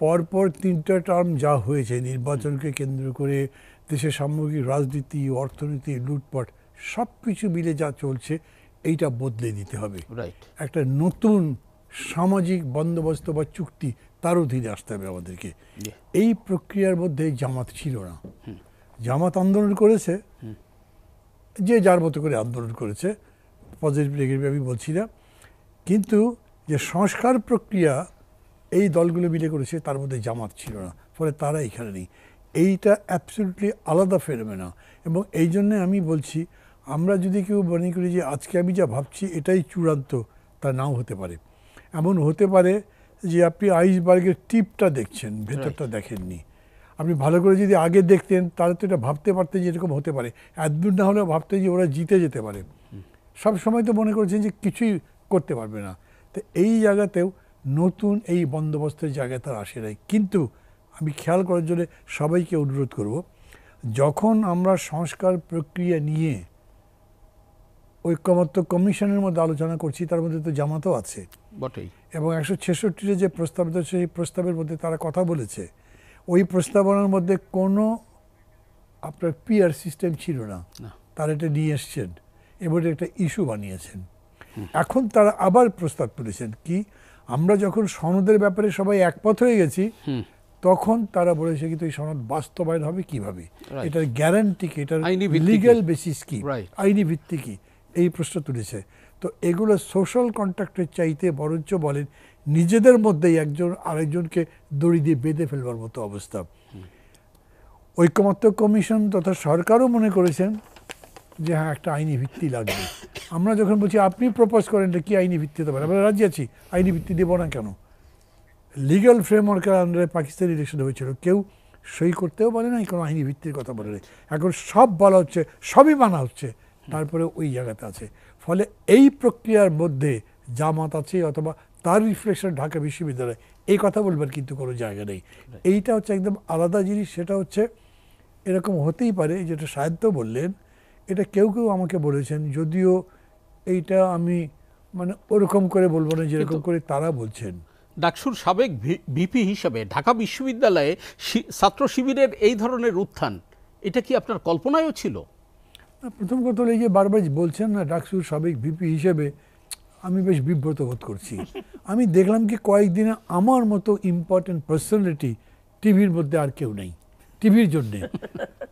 পরপর 3টা টার্ম যা হয়েছে নির্বাচনকে কেন্দ্র করে দেশের সামগ্রিক রাজনীতি, অর্থনীতি, লুটপাট সব কিছু মিলে যা চলছে এইটা বদলে দিতে হবে। একটা নতুন সামাজিক বন্দোবস্ত বা চুক্তি তার অধীনে আসতে হবে আমাদেরকে। এই প্রক্রিয়ার মধ্যে জামাত ছিল না। জামাত আন্দোলন করেছে, যে যার মতো করে আন্দোলন করেছে, পজিটিভ নেগেটিভ আমি বলছি না, কিন্তু যে সংস্কার প্রক্রিয়া এই দলগুলো মিলে করেছে তার মধ্যে জামাত ছিল না, ফলে তারা এখানে নেই। এইটা অ্যাবসলিউটলি আলাদা ফেনোমেনা। এবং এই জন্যে আমি বলছি, আমরা যদি কেউ মনে করি যে আজকে আমি যা ভাবছি এটাই চূড়ান্ত, তা নাও হতে পারে। এমন হতে পারে যে আপনি আইসবার্গের টিপটা দেখছেন, ভেতরটা দেখেননি। আপনি ভালো করে যদি আগে দেখতেন তাহলে তো এটা ভাবতে পারতেন যে এরকম হতে পারে। একদূর না হলেও ভাবতেন যে ওরা জিতে যেতে পারে। সব সময় তো মনে করছেন যে কিছুই করতে পারবে না। তো এই জায়গাতেও নতুন এই বন্দোবস্তের জায়গায় তার আসে নাই। কিন্তু আমি খেয়াল করার জন্য সবাইকে অনুরোধ করব, যখন আমরা সংস্কার প্রক্রিয়া নিয়ে ঐক্যমত্য কমিশনের মধ্যে আলোচনা করছি, তার মধ্যে তো জামাতও আছে বটেই, এবং 166 যে প্রস্তাবিত সেই প্রস্তাবের মধ্যে তারা কথা বলেছে। ওই প্রস্তাবনার মধ্যে কোনো আপনার পিআর সিস্টেম ছিল না, তারা এটা নিয়ে এসছেন এবং একটা ইস্যু বানিয়েছেন। এখন তারা আবার প্রস্তাব তুলেছেন কি, আমরা যখন সনদের ব্যাপারে সবাই একমত হয়ে গেছি, তখন তারা বলেছে কিন্তু এই সনদ বাস্তবায়ন হবে কিভাবে, এটার গ্যারান্টি কি, এটার লিগ্যাল বেসিস কি, আইনি ভিত্তি কি, এই প্রশ্ন তুলেছে। তো এগুলো সোশ্যাল কন্ট্রাক্টের চাইতে বরঞ্চ বলেন নিজেদের মধ্যেই একজন আরেকজনকে দড়ি দিয়ে বেঁধে ফেলবার মতো অবস্থা। ঐকমত্য কমিশন তথা সরকারও মনে করেছেন যে হ্যাঁ একটা আইনি ভিত্তি লাগবে। আমরা যখন বলছি আপনি প্রপোজ করেন কি আইনি ভিত্তি হতে পারে, আমরা রাজি আছি, আইনি ভিত্তি দেব না কেন। লিগ্যাল ফ্রেমওয়ার্কের আন্ডারে পাকিস্তান ইলেকশন হয়েছিল, কেউ সই করতেও বলে না, কোনো আইনি ভিত্তির কথা বলে না। এখন সব বলা হচ্ছে, সবই মানা হচ্ছে, তারপরে ওই জায়গাতে আছে। ফলে এই প্রক্রিয়ার মধ্যে জামাত আছে অথবা তার রিফ্লেকশন ঢাকা বিশ্ববিদ্যালয়, এই কথা বলবার কিন্তু কোনো জায়গা নেই। এইটা হচ্ছে একদম আলাদা জিনিস। সেটা হচ্ছে এরকম হতেই পারে, যেটা সাহিত্য বললেন, এটা কেউ কেউ আমাকে বলেছেন, যদিও এইটা আমি মানে ওরকম করে বলবো না যেরকম করে তারা বলছেন। ডাকসুর সাবেক ভিপি হিসাবে ঢাকা বিশ্ববিদ্যালয়ে ছাত্র শিবিরের এই ধরনের উত্থান, এটা কি আপনার কল্পনায়ও ছিল? প্রথম কথা হলো এই যে বারবার বলছেন না ডাকসুর সাবেক ভিপি হিসেবে, আমি বেশ বিব্রত বোধ করছি। আমি দেখলাম কি কয়েকদিনে আমার মতো ইম্পর্টেন্ট পার্সোনালিটি টিভির মধ্যে আর কেউ নেই টিভির জন্যে।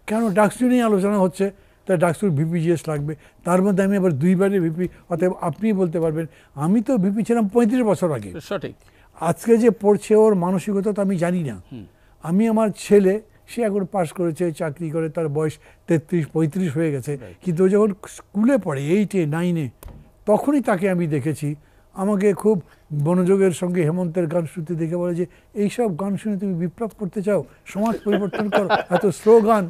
কেন ডাকসু নিয়ে আলোচনা হচ্ছে, তাই ডাকসুর ভিপিজিএস লাগবে। তার মধ্যে আমি আবার দুইবারের ভিপি, অতএব আপনি বলতে পারবেন আমি তো ভিপি ছিলাম 35 বছর আগে। সঠিক। আজকে যে পড়ছে ওর মানসিকতা তো আমি জানি না। আমি আমার ছেলে, সে এখন পাস করেছে, চাকরি করে, তার বয়স 33-35 হয়ে গেছে, কিন্তু ও যখন স্কুলে পড়ে 8-এ 9-এ, তখনই তাকে আমি দেখেছি। আমাকে খুব মনোযোগের সঙ্গে হেমন্তের গান শুনতে দেখে বলে যে এইসব গান শুনে তুমি বিপ্লব করতে চাও, সমাজ পরিবর্তন করো, এত স্লো গান।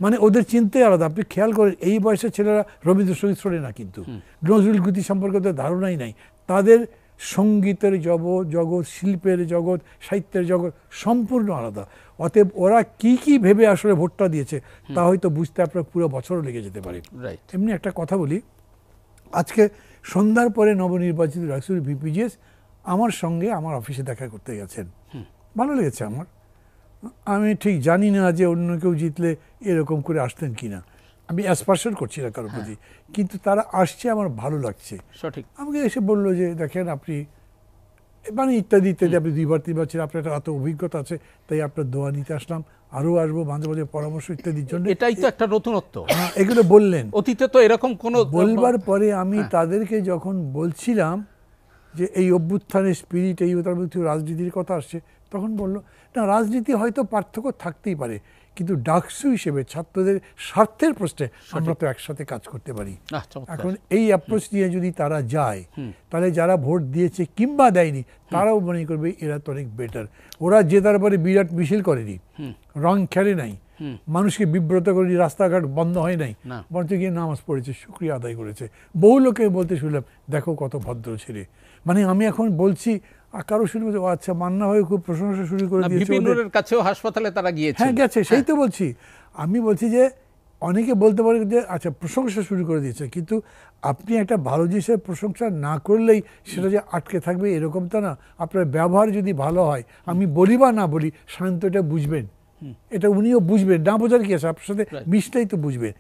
মানে ওদের চিন্তাই আলাদা। আপনি খেয়াল করেন এই বয়সের ছেলেরা রবীন্দ্রসঙ্গীত শোনে না, কিন্তু নজরুল গীতি সম্পর্কে তাদের ধারণাই নাই। তাদের সঙ্গীতের জগৎ, শিল্পের জগৎ, সাহিত্যের জগৎ সম্পূর্ণ আলাদা। অতএব ওরা কি কি ভেবে আসলে ভোটটা দিয়েছে তা হয়তো বুঝতে আপনার পুরো বছরও লেগে যেতে পারে। এমনি একটা কথা বলি, আজকে সন্ধ্যার পরে নবনির্বাচিত ডাকসুর ভিপিজিএস আমার সঙ্গে আমার অফিসে দেখা করতে গেছেন। ভালো লেগেছে আমার। আমি ঠিক জানি না যে অন্য কেউ জিতলে এরকম করে আসতেন কিনা, আমি অ্যাসপারশন করছি না কারোর প্রতি, কিন্তু তারা আসছে, আমার ভালো লাগছে। সঠিক। আমাকে এসে বললো যে দেখেন আপনি মানে ইত্যাদি ইত্যাদি, আপনি 2বার-3বার ছিলেন, আপনার একটা এত অভিজ্ঞতা আছে, তাই আপনার দোয়া নিতে আসলাম, আরও আসবো, মাঝে মাঝে পরামর্শ ইত্যাদির জন্য। এটাই তো একটা নতুনত্ব। হ্যাঁ, এগুলো বললেন। অতীতে তো এরকম কোনো বলবার পরে আমি তাদেরকে যখন বলছিলাম যে এই অভ্যুত্থানের স্পিরিট, এই তার মধ্যে রাজনীতির কথা আসছে, তখন বললো না, রাজনীতি হয়তো পার্থক্য থাকতেই পারে, কিন্তু ডাকসু হিসেবে ছাত্রদের স্বার্থের প্রশ্নে আমরা তো একসাথে কাজ করতে পারি। এখন এই অ্যাপ্রোচ নিয়ে যদি তারা যায়, তাহলে যারা ভোট দিয়েছে কিংবা দেয়নি তারাও মনে করবে এরা তো অনেক বেটার। ওরা জেতার পরে বিরাট মিছিল করেনি, রং খেলে নাই, মানুষকে বিব্রত করেনি, রাস্তাঘাট বন্ধ হয় নাই, বরঞ্চ গিয়ে নামাজ পড়েছে, শুকরিয়া আদায় করেছে। বহু লোকে বলতে শুনলাম দেখো কত ভদ্র ছেলে। মানে আমি এখন বলছি, কারো শুনে ও আচ্ছা, মান্না হয়ে খুব প্রশংসা শুরু করে দিয়েছে, বিপিনুরের কাছেও হাসপাতালে তারা গিয়েছে। হ্যাঁ গেছে, সেই তো বলছি। আমি বলছি যে অনেকে বলতে পারে যে আচ্ছা প্রশংসা শুরু করে দিয়েছে, কিন্তু আপনি একটা ভালো জিনিসের প্রশংসা না করলেই সেটা যে আটকে থাকবে এরকম তো না। আপনার ব্যবহার যদি ভালো হয়, আমি বলি বা না বলি, শান্ত এটা বুঝবেন, এটা উনিও বুঝবেন, না বোঝার কি আছে, আপনার সাথে মিশলেই তো বুঝবেন।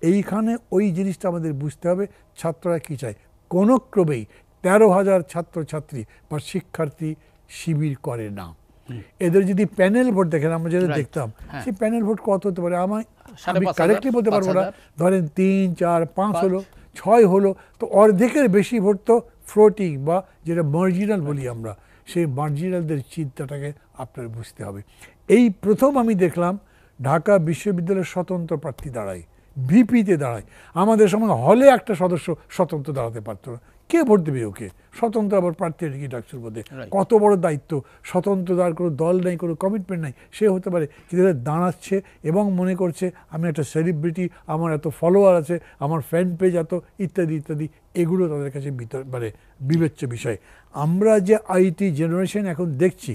এইখানে ওই জিনিসটা আমাদের বুঝতে হবে ছাত্ররা কী চায়। কোনো ক্রমেই 13,000 ছাত্রছাত্রী বা শিক্ষার্থী শিবির করে না। এদের যদি প্যানেল ভোট দেখেন, আমরা যেটা দেখতাম, সেই প্যানেল ভোট কত হতে পারে আমি কারেক্টলি বলতে পারবো না, ধরেন 3, 4, 5 হলো, 6 হলো, তো অর্ধেকের বেশি ভোট তো ফ্লোটিং বা যেটা মার্জিনাল বলি আমরা, সেই মার্জিনালদের চিন্তাটাকে আপনার বুঝতে হবে। এই প্রথম আমি দেখলাম ঢাকা বিশ্ববিদ্যালয়ের স্বতন্ত্র প্রার্থী দাঁড়ায়, ভিপিতে দাঁড়ায়। আমাদের সময় হলে একটা সদস্য স্বতন্ত্র দাঁড়াতে পারতো না, কে ভোট দেবে ওকে? স্বতন্ত্র আবার প্রার্থী নাকি ডাকসুর মধ্যে, কত বড় দায়িত্ব! স্বতন্ত্র তার কোনো দল নেই, কোনো কমিটমেন্ট নাই, সে হতে পারে, কিন্তু দাঁড়াচ্ছে এবং মনে করছে আমি একটা সেলিব্রিটি, আমার এত ফলোয়ার আছে, আমার ফ্যান পেজ এত, ইত্যাদি ইত্যাদি। এগুলো তাদের কাছে মানে বিবেচ্য বিষয়। আমরা যে আইটি জেনারেশন এখন দেখছি,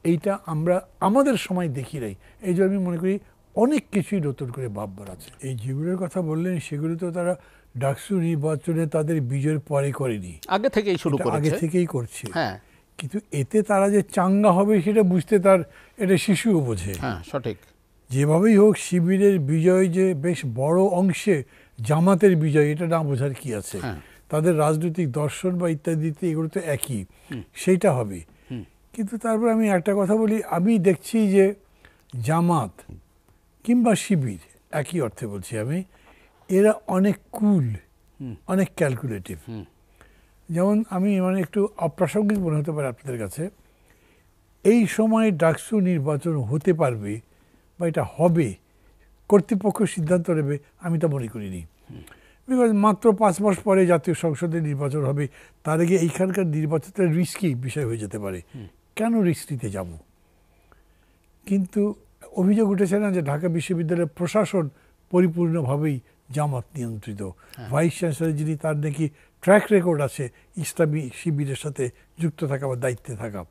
এইটা আমরা আমাদের সময় দেখি নাই। এই জন্য আমি মনে করি অনেক কিছুই নতুন করে ভাববার আছে। এই যেগুলোর কথা বললেন সেগুলো তো তারা ডাকসু নির্বাচনে তাদের বিজয়ের পরে করেনি, আগে থেকেই শুরু করেছে, আগে থেকেই করছে। হ্যাঁ, কিন্তু এতে তারা যে চাঙ্গা হবে সেটা বুঝতে তার এটা শিশুও বোঝে। হ্যাঁ, সঠিক। যেভাবেই হোক শিবিরের বিজয় যে বেশ বড় অংশে জামাতের বিজয়, এটা না বোঝার কি আছে? তাদের রাজনৈতিক দর্শন বা ইত্যাদিতে এগুলো তো একই, সেইটা হবে। কিন্তু তারপর আমি একটা কথা বলি, আমি দেখছি যে জামাত কিংবা শিবির, একই অর্থে বলছি আমি, এরা অনেক কুল, অনেক ক্যালকুলেটিভ। যেমন আমি মানে একটু অপ্রাসঙ্গিক মনে হতে পারে আপনাদের কাছে, এই সময় ডাকসু নির্বাচন হতে পারবে বা এটা হবে, কর্তৃপক্ষ সিদ্ধান্ত নেবে, আমি তা মনে করিনি। বিকজ মাত্র 5 মাস পরে জাতীয় সংসদের নির্বাচন হবে, তার আগে এইখানকার নির্বাচনটা রিস্কি বিষয় হয়ে যেতে পারে। কেন রিস্ক নিতে যাব? কিন্তু অভিযোগ উঠেছে না যে ঢাকা বিশ্ববিদ্যালয়ের প্রশাসন পরিপূর্ণভাবেই জামাত নিয়ন্ত্রিত। ভাইস চ্যান্সেলর যিনি, তার নাকি ট্র্যাক রেকর্ড আছে ইসলামী শিবিরের সাথে যুক্ত থাকা বা দায়িত্বে থাকা।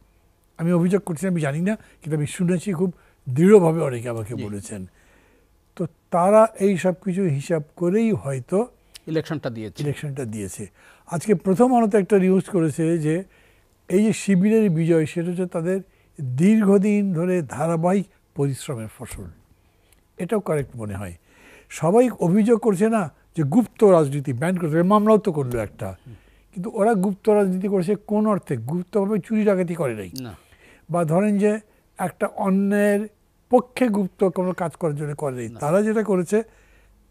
আমি অভিযোগ করছি, আমি জানি না, কিন্তু আমি শুনেছি খুব দৃঢ়ভাবে, অনেকে আমাকে বলেছেন। তো তারা এই সব কিছু হিসাব করেই হয়তো ইলেকশনটা দিয়েছে। আজকে প্রথম আলোতে একটা নিউজ করেছে যে এই যে শিবিরের বিজয়, সেটা হচ্ছে তাদের দীর্ঘদিন ধরে ধারাবাহিক পরিশ্রমের ফসল। এটাও কারেক্ট মনে হয়। সবাই অভিযোগ করছে না যে গুপ্ত রাজনীতি ব্যান করতে, মামলাও তো করলো একটা, কিন্তু ওরা গুপ্ত রাজনীতি করেছে কোন অর্থে? গুপ্তভাবে চুরি ডাকাতি করে নাই, বা ধরেন যে একটা অন্যের পক্ষে গুপ্ত কোনো কাজ করার জন্য করে নাই। তারা যেটা করেছে,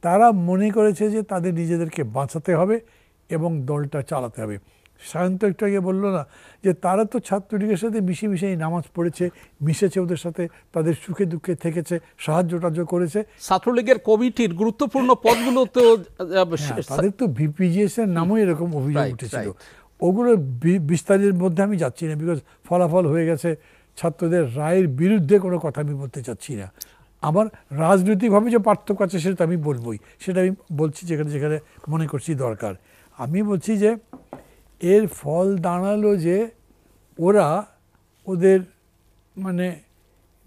তারা মনে করেছে যে তাদের নিজেদেরকে বাঁচাতে হবে এবং দলটা চালাতে হবে। সায়ন্ত একটু আগে বললো না যে তারা তো ছাত্রলীগের সাথে মিশে মিশেই নামাজ পড়েছে, মিশেছে, ওদের সাথে তাদের সুখে দুঃখে থেকেছে, সাহায্য টাহ্য করেছে। ছাত্রলীগের কমিটির গুরুত্বপূর্ণ পদগুলো তো তাদের তো ভিপিজিএস এর নামও এরকম অভিযোগ উঠেছিল। ওগুলো বিস্তারের মধ্যে আমি যাচ্ছি না, বিকজ ফলাফল হয়ে গেছে। ছাত্রদের রায়ের বিরুদ্ধে কোনো কথা আমি বলতে চাচ্ছি না। আমার রাজনৈতিকভাবে যে পার্থক্য আছে সেটা আমি বলবই, সেটা আমি বলছি যেখানে যেখানে মনে করছি দরকার। আমি বলছি যে এর ফল দাঁড়ালো যে ওরা ওদের মানে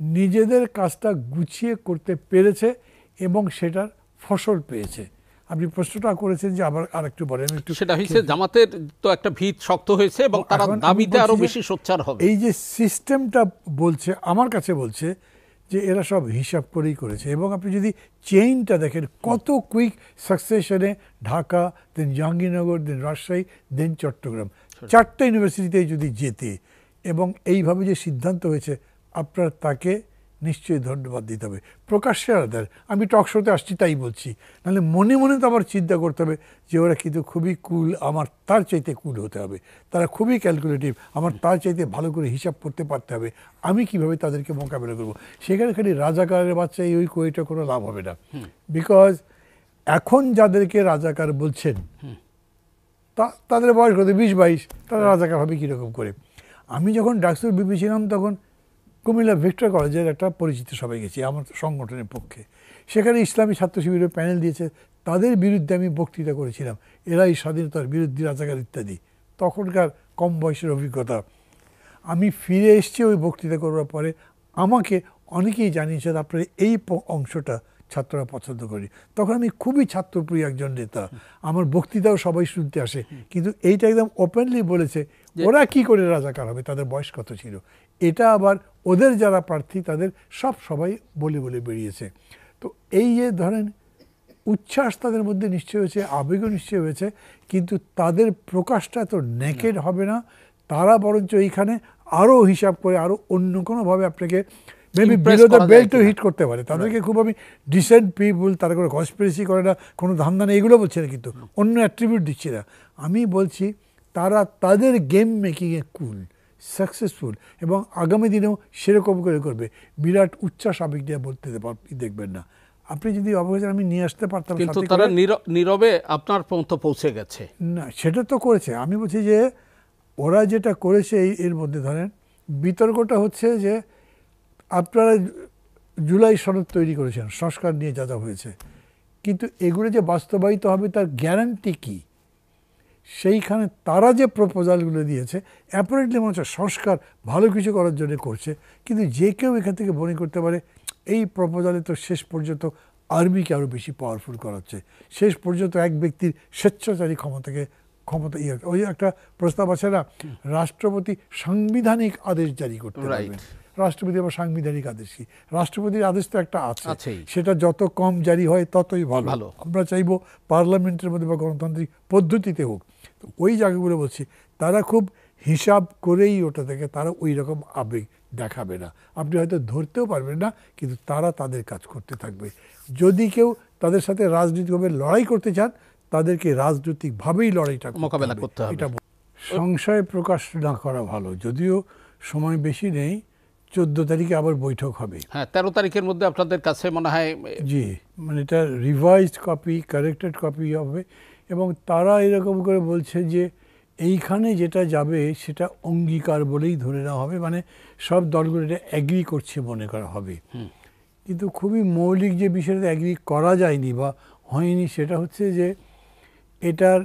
নিজেদের কাজটা গুছিয়ে করতে পেরেছে এবং সেটার ফসল পেয়েছে। আপনি প্রশ্নটা করেছেন যে আবার আরেকটু বলেন। সেটা হচ্ছে জামাতের তো একটা ভিত শক্ত হয়েছে এবং তারা দাবিতে আরো বেশি সোচ্চার হবে। এই যে সিস্টেমটা বলছে, আমার কাছে বলছে যে এরা সব হিসাব করেই করেছে। এবং আপনি যদি চেইনটা দেখেন, কত কুইক সাকসেশনে ঢাকা, দেন জাহাঙ্গীরনগর, দেন রাজশাহী, দেন চট্টগ্রাম, 4টে ইউনিভার্সিটিতে যদি যেতে এবং এইভাবে যে সিদ্ধান্ত হয়েছে, আপনার তাকে নিশ্চয়ই ধন্যবাদ দিতে হবে। প্রকাশ্যে আলাদার, আমি টক শোতে আসছি তাই বলছি, নাহলে মনে মনে তো আবার চিন্তা করতে হবে যে ওরা কিন্তু খুবই কুল, আমার তার চাইতে কুল হতে হবে। তারা খুবই ক্যালকুলেটিভ, আমার তার চাইতে ভালো করে হিসাব করতে পারতে হবে। আমি কিভাবে তাদেরকে মোকাবেলা করবো? সেখানে খালি রাজাকারের বাচ্চা এই ওই কইটা কোনো লাভ হবে না। বিকজ এখন যাদেরকে রাজাকার বলছেন তাদের বয়স কত, 20-22, তারা রাজাকার হবে কীরকম করে? আমি যখন ডাকসুর বিপি ছিলাম তখন কুমিল্লা ভিক্টোরিয়া কলেজের একটা পরিচিত সবাই গেছি আমার সংগঠনের পক্ষে। সেখানে ইসলামী ছাত্র শিবিরের প্যানেল দিয়েছে, তাদের বিরুদ্ধে আমি বক্তৃতা করেছিলাম, এরা এই স্বাধীনতার বিরুদ্ধে, রাজাকার ইত্যাদি। তখনকার কম বয়সের অভিজ্ঞতা। আমি ফিরে এসেছি ওই বক্তৃতা করবার পরে, আমাকে অনেকেই জানিয়েছেন আপনার এই অংশটা ছাত্ররা পছন্দ করি। তখন আমি খুবই ছাত্রপ্রিয় একজন নেতা, আমার বক্তৃতাও সবাই শুনতে আসে। কিন্তু এইটা একদম ওপেনলি বলেছে ওরা কি করে রাজাকার হবে, তাদের বয়স কত ছিল। এটা আবার ওদের যারা প্রার্থী তাদের সবাই বলে বলে বেরিয়েছে। তো এই যে ধরেন উচ্ছ্বাস তাদের মধ্যে নিশ্চয় হয়েছে, আবেগও নিশ্চয় হয়েছে, কিন্তু তাদের প্রকাশটা তো নেকেড হবে না। তারা বরঞ্চ এইখানে আরও হিসাব করে আরও অন্য কোনোভাবে আপনাকে মেবি বিলো দ্য বেল্টও হিট করতে পারে। তাদেরকে খুব আমি ডিসেন্ট পিপুল, তারা কোনো কনস্পিরেসি করে না, কোনো ধান্দা নেই, এগুলো বলছে না, কিন্তু অন্য অ্যাট্রিবিউট দিচ্ছি না। আমি বলছি তারা তাদের গেম মেকিংয়ে কুল, সাকসেসফুল, এবং আগামী দিনেও সেরকম করে করবে। বিরাট উচ্ছ্বাস আবেগ দিয়ে বলতে দেখবেন না। আপনি যদি অবশ্যই আমি নিয়ে আসতে পারতাম, কিন্তু তারা নীরবে আপনার পর্যন্ত পৌঁছে গেছে না, সেটা তো করেছে। আমি বলছি যে ওরা যেটা করেছে এর মধ্যে ধরেন বিতর্কটা হচ্ছে যে আপনারা জুলাই সনদ তৈরি করেছেন সংস্কার নিয়ে যা যা হয়েছে, কিন্তু এগুলো যে বাস্তবায়িত হবে তার গ্যারান্টি কি? সেইখানে তারা যে প্রপোজালগুলো দিয়েছে অ্যাপারেন্টলি মনে হচ্ছে সংস্কার ভালো কিছু করার জন্য করছে, কিন্তু যে কেউ এখান থেকে মনে করতে পারে এই প্রপোজালে তো শেষ পর্যন্ত আর্মিকে আরও বেশি পাওয়ারফুল করাচ্ছে, শেষ পর্যন্ত এক ব্যক্তির স্বেচ্ছাচারী ক্ষমতা ওই একটা প্রস্তাব আছে না, রাষ্ট্রপতি সাংবিধানিক আদেশ জারি করতে পারবেন। রাষ্ট্রপতি আবার সাংবিধানিক আদেশ কি? রাষ্ট্রপতির আদেশ তো একটা আছে, সেটা যত কম জারি হয় ততই ভালো। আমরা চাইবো পার্লামেন্টের মধ্যে বা গণতান্ত্রিক পদ্ধতিতে হোক। তো ওই জায়গাগুলো বলছি তারা খুব হিসাব করেই ওটা থেকে তারা ওই রকম আবেগ দেখাবে না। আপনি হয়তো ধরতেও পারবেন না, কিন্তু তারা তাদের কাজ করতে থাকবে। যদি কেউ তাদের সাথে রাজনৈতিকভাবে লড়াই করতে চান, তাদেরকে রাজনৈতিকভাবেই লড়াইটা মোকাবেলা করতে হবে। এটা সংশয় প্রকাশ না করা ভালো, যদিও সময় বেশি নেই। 14 তারিখে আবার বৈঠক হবে। হ্যাঁ, 13 তারিখের মধ্যে আপনাদের কাছে মনে হয়, জি, মানে এটা রিভাইজড কপি, কারেক্টেড কপি হবে। এবং তারা এরকম করে বলছে যে এইখানে যেটা যাবে সেটা অঙ্গীকার বলেই ধরে নেওয়া হবে, মানে সব দলগুলো এটা অ্যাগ্রি করছে মনে করা হবে। কিন্তু খুবই মৌলিক যে বিষয়টা অ্যাগ্রি করা যায়নি বা হয়নি সেটা হচ্ছে যে এটার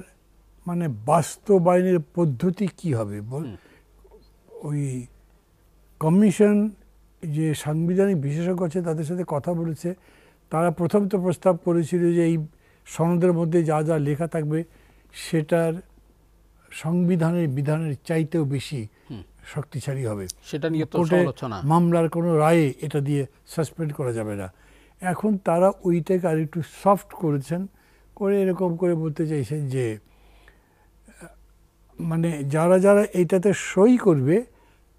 মানে বাস্তবায়নের পদ্ধতি কি হবে। ওই কমিশন যে সাংবিধানিক বিশেষজ্ঞ আছে তাদের সাথে কথা বলেছে, তারা প্রথম তো প্রস্তাব করেছিল যে এই সনদের মধ্যে যা যা লেখা থাকবে সেটার সংবিধানের বিধানের চাইতেও বেশি শক্তিশালী হবে, সেটা নিয়ে তো আলোচনা, মামলার কোনো রায়ে এটা দিয়ে সাসপেন্ড করা যাবে না। এখন তারা ওইটাকে আর একটু সফট করেছেন, করে এরকম করে বলতে চাইছেন যে মানে যারা যারা এইটাতে সই করবে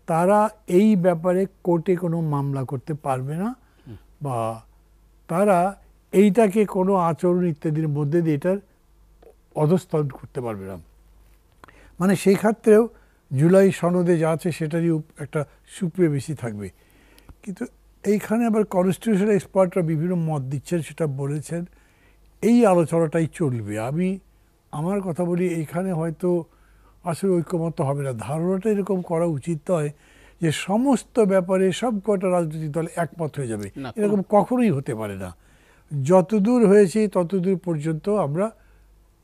তারা এই ব্যাপারে কোর্টে কোনো মামলা করতে পারবে না, বা তারা এইটাকে কোনো আচরণ ইত্যাদির মধ্যে দিয়ে এটার অধস্তন করতে পারবে না। মানে সেই ক্ষেত্রেও জুলাই সনদে যা আছে সেটারই একটা সুপ্রিমেসি থাকবে। কিন্তু এইখানে আবার কনস্টিটিউশনাল এক্সপার্টরা বিভিন্ন মত দিচ্ছেন, সেটা বলেছেন এই আলোচনাটাই চলবে। আমার কথা বলি, এইখানে হয়তো আসলে ঐক্যমত হবে না। ধারণাটা এরকম করা উচিত নয় যে সমস্ত ব্যাপারে সব কটা রাজনৈতিক দল একমত হয়ে যাবে, এরকম কখনোই হতে পারে না। যতদূর হয়েছে ততদূর পর্যন্ত আমরা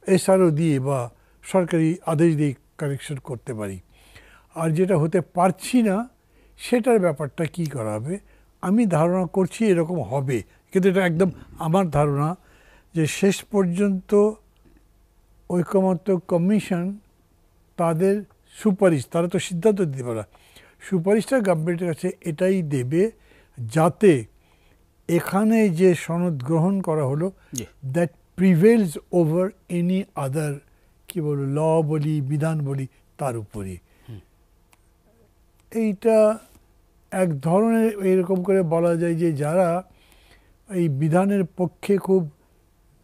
এসআরও দিয়ে বা সরকারি আদেশ দিয়ে কারেকশন করতে পারি। আর যেটা হতে পারছি না সেটার ব্যাপারটা কি করা হবে, আমি ধারণা করছি এরকম হবে, কিন্তু এটা একদম আমার ধারণা যে শেষ পর্যন্ত ঐকমত্য কমিশন তাদের সুপারিশ, তারা তো সিদ্ধান্ত দিতে পারে, সুপারিশটা গভর্নমেন্টের কাছে এটাই দেবে যাতে এখানে যে সনদ গ্রহণ করা হলো that prevails over any other, কি বলবো, ল বলি বিধান বলি, তার উপরে। এইটা এক ধরনের এরকম করে বলা যায় যে যারা এই বিধানের পক্ষে খুব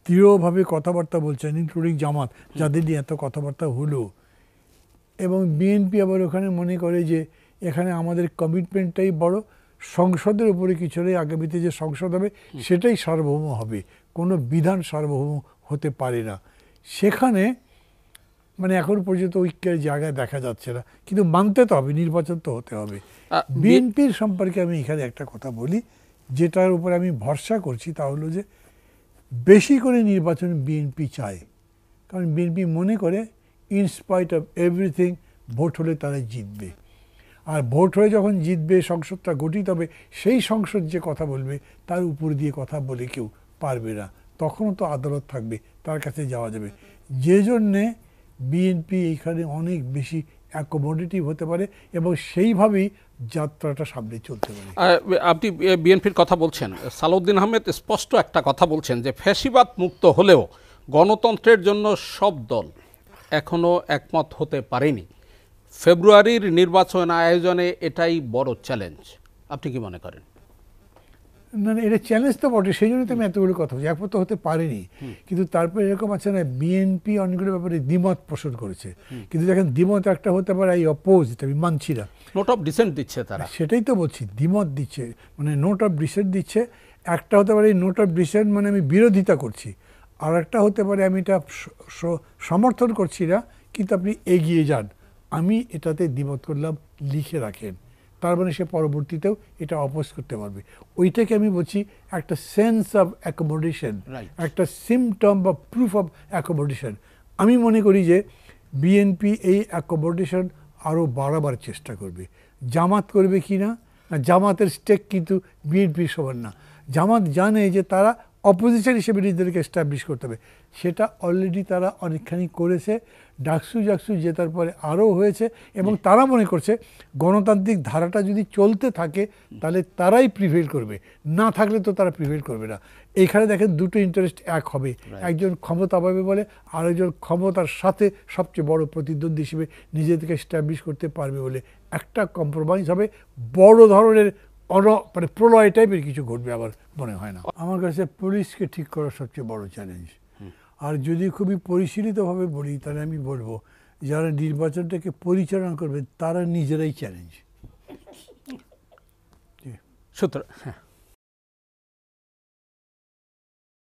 দৃঢ়ভাবে কথাবার্তা বলছেন, ইনক্লুডিং জামাত, যাদের নিয়ে এত কথাবার্তা হলো, এবং বিএনপি আবার ওখানে মনে করে যে এখানে আমাদের কমিটমেন্টটাই বড়, সংসদের উপরে কিছু নেই, আগামীতে যে সংসদ হবে সেটাই সার্বভৌম হবে, কোনো বিধান সার্বভৌম হতে পারে না। সেখানে মানে এখন পর্যন্ত ঐক্যের জায়গায় দেখা যাচ্ছে না, কিন্তু মানতে তো হবে, নির্বাচন তো হতে হবে। বিএনপির সম্পর্কে আমি এখানে একটা কথা বলি, যেটার উপরে আমি ভরসা করছি, তা হলো যে বেশি করে নির্বাচন বিএনপি চায়, কারণ বিএনপি মনে করে ইনস্পাইট অফ এভরিথিং ভোট হলে তারা জিতবে, আর ভোট হয়ে যখন জিতবে সংসদটা গঠিত হবে, সেই সংসদ যে কথা বলবে তার উপর দিয়ে কথা বলে কেউ পারবে না, তখনও তো আদালত থাকবে, তার কাছে যাওয়া যাবে। যে জন্যে বিএনপি এখানে অনেক বেশি অ্যাকোমোডেটিভ হতে পারে এবং সেইভাবেই যাত্রাটা সামনে চলতে পারে। আপনি বিএনপির কথা বলছেন, সালাউদ্দিন আহমেদ স্পষ্ট একটা কথা বলছেন যে ফ্যাসিবাদ মুক্ত হলেও গণতন্ত্রের জন্য সব দল এখনো একমত হতে পারেনি। ফেব্রুয়ারির নির্বাচন আয়োজনে এটাই বড় চ্যালেঞ্জ। আপনি কি মনে করেন? না, এটা চ্যালেঞ্জ তো বটে, সেই জন্য তো আমি এতগুলো কথা বলছি। একমত হতে পারেনি, কিন্তু তারপরে এরকম আছে না, বিএনপি অনেকগুলো ব্যাপারে দ্বিমত পোষণ করেছে, কিন্তু দেখেন দ্বিমত একটা হতে পারে এই অপোজিট, আমি মানছি না। নোট অফ ডিসেন্ট দিচ্ছে তারা, সেটাই তো বলছি, দ্বিমত দিচ্ছে, মানে নোট অফ ডিসেন্ট দিচ্ছে। একটা হতে পারে এই নোট অফ ডিসেন্ট মানে আমি বিরোধিতা করছি, আর একটা হতে পারে আমি এটা সমর্থন করছি না, কিন্তু আপনি এগিয়ে যান, আমি এটাতে দ্বিমত করলাম, লিখে রাখেন, তার মানে সে পরবর্তীতেও এটা অপোজ করতে পারবে। ওইটাকে আমি বলছি একটা সেন্স অফ অ্যাকোমোডেশন, একটা সিমটম বা প্রুফ অফ অ্যাকোমোডেশন। আমি মনে করি যে বিএনপি এই অ্যাকোমোডেশন আরও বাড়াবার চেষ্টা করবে। জামাত করবে কি না, জামাতের স্টেক কিন্তু বিএনপির সমান না। জামাত জানে যে তারা অপোজিশন হিসেবে নিজেদেরকে এস্টাবলিশ করতে হবে, সেটা অলরেডি তারা অনেকখানি করেছে। ডাকসু জেতার পরে আরও হয়েছে, এবং তারা মনে করছে গণতান্ত্রিক ধারাটা যদি চলতে থাকে তাহলে তারাই প্রিভেল করবে, না থাকলে তো তারা প্রিভেল করবে না। এইখানে দেখেন দুটো ইন্টারেস্ট এক হবে, একজন ক্ষমতা পাবে বলে, আরেকজন ক্ষমতার সাথে সবচেয়ে বড় প্রতিদ্বন্দ্বী হিসেবে নিজেদেরকে এস্টাবলিশ করতে পারবে বলে একটা কম্প্রোমাইজ হবে। বড় ধরনের মানে প্রলয় টাইপের কিছু ঘটবে আমার মনে হয় না। আমার কাছে পুলিশকে ঠিক করা সবচেয়ে বড় চ্যালেঞ্জ। আর যদি খুবই পরিশীলিতভাবে বলি তাহলে আমি বলবো যারা নির্বাচনটাকে পরিচালনা করবে তারা নিজেরাই চ্যালেঞ্জ। সুতরাং